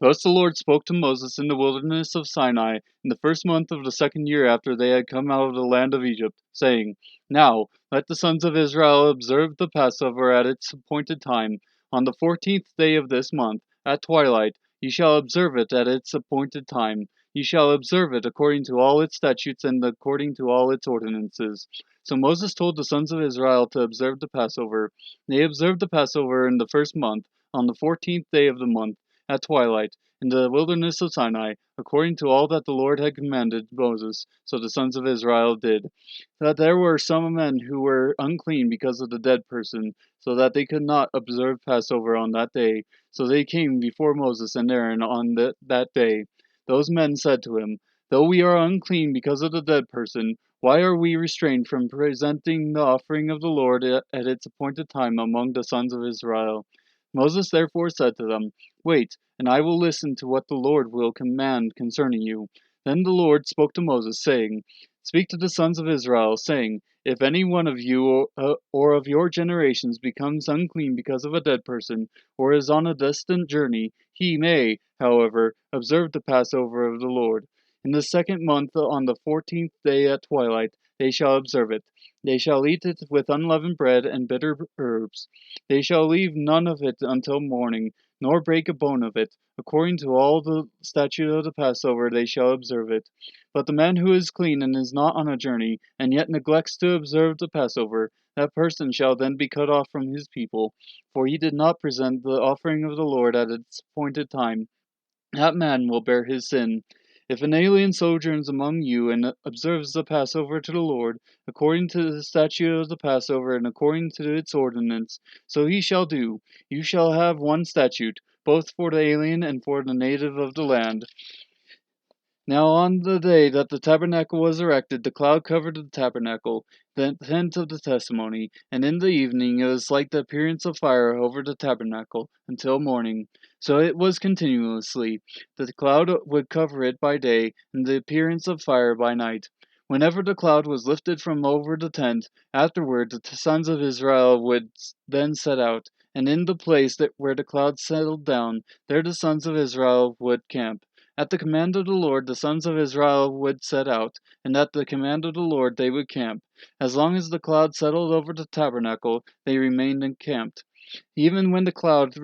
Thus the Lord spoke to Moses in the wilderness of Sinai in the first month of the second year after they had come out of the land of Egypt, saying, Now let the sons of Israel observe the Passover at its appointed time. On the 14th day of this month, at twilight, ye shall observe it at its appointed time. Ye shall observe it according to all its statutes and according to all its ordinances. So Moses told the sons of Israel to observe the Passover. They observed the Passover in the first month, on the 14th day of the month, at twilight, in the wilderness of Sinai, according to all that the Lord had commanded Moses. So the sons of Israel did. That there were some men who were unclean because of the dead person, so that they could not observe Passover on that day. So they came before Moses and Aaron on that day. Those men said to him, Though we are unclean because of the dead person, why are we restrained from presenting the offering of the Lord at its appointed time among the sons of Israel? Moses therefore said to them, Wait, and I will listen to what the Lord will command concerning you. Then the Lord spoke to Moses, saying, Speak to the sons of Israel, saying, If any one of you or of your generations becomes unclean because of a dead person, or is on a distant journey, he may, however, observe the Passover of the Lord. In the second month, on the 14th day at twilight, they shall observe it. They shall eat it with unleavened bread and bitter herbs. They shall leave none of it until morning, nor break a bone of it. According to all the statute of the Passover, they shall observe it. But the man who is clean and is not on a journey, and yet neglects to observe the Passover, that person shall then be cut off from his people, for he did not present the offering of the Lord at its appointed time. That man will bear his sin. If an alien sojourns among you and observes the Passover to the Lord, according to the statute of the Passover and according to its ordinance, so he shall do. You shall have one statute, both for the alien and for the native of the land. Now on the day that the tabernacle was erected, the cloud covered the tabernacle, the tent of the testimony, and in the evening it was like the appearance of fire over the tabernacle, until morning. So it was continuously. The cloud would cover it by day, and the appearance of fire by night. Whenever the cloud was lifted from over the tent, afterward the sons of Israel would then set out, and in the place where the cloud settled down, there the sons of Israel would camp. At the command of the Lord the sons of Israel would set out, and at the command of the Lord they would camp. As long as the cloud settled over the tabernacle, they remained encamped. Even when the cloud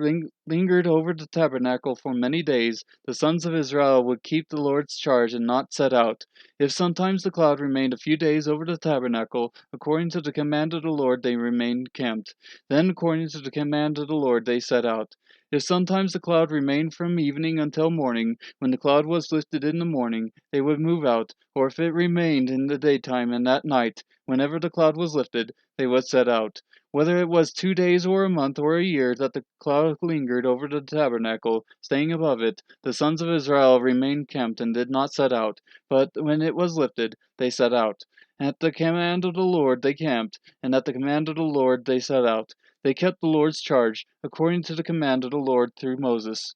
lingered over the tabernacle for many days, the sons of Israel would keep the Lord's charge and not set out. If sometimes the cloud remained a few days over the tabernacle, according to the command of the Lord they remained camped. Then according to the command of the Lord they set out. If sometimes the cloud remained from evening until morning, when the cloud was lifted in the morning, they would move out, or if it remained in the daytime and at night, whenever the cloud was lifted, they would set out. Whether it was 2 days or a month or a year that the cloud lingered over the tabernacle, staying above it, the sons of Israel remained camped and did not set out, but when it was lifted, they set out. At the command of the Lord they camped, and at the command of the Lord they set out. They kept the Lord's charge, according to the command of the Lord through Moses.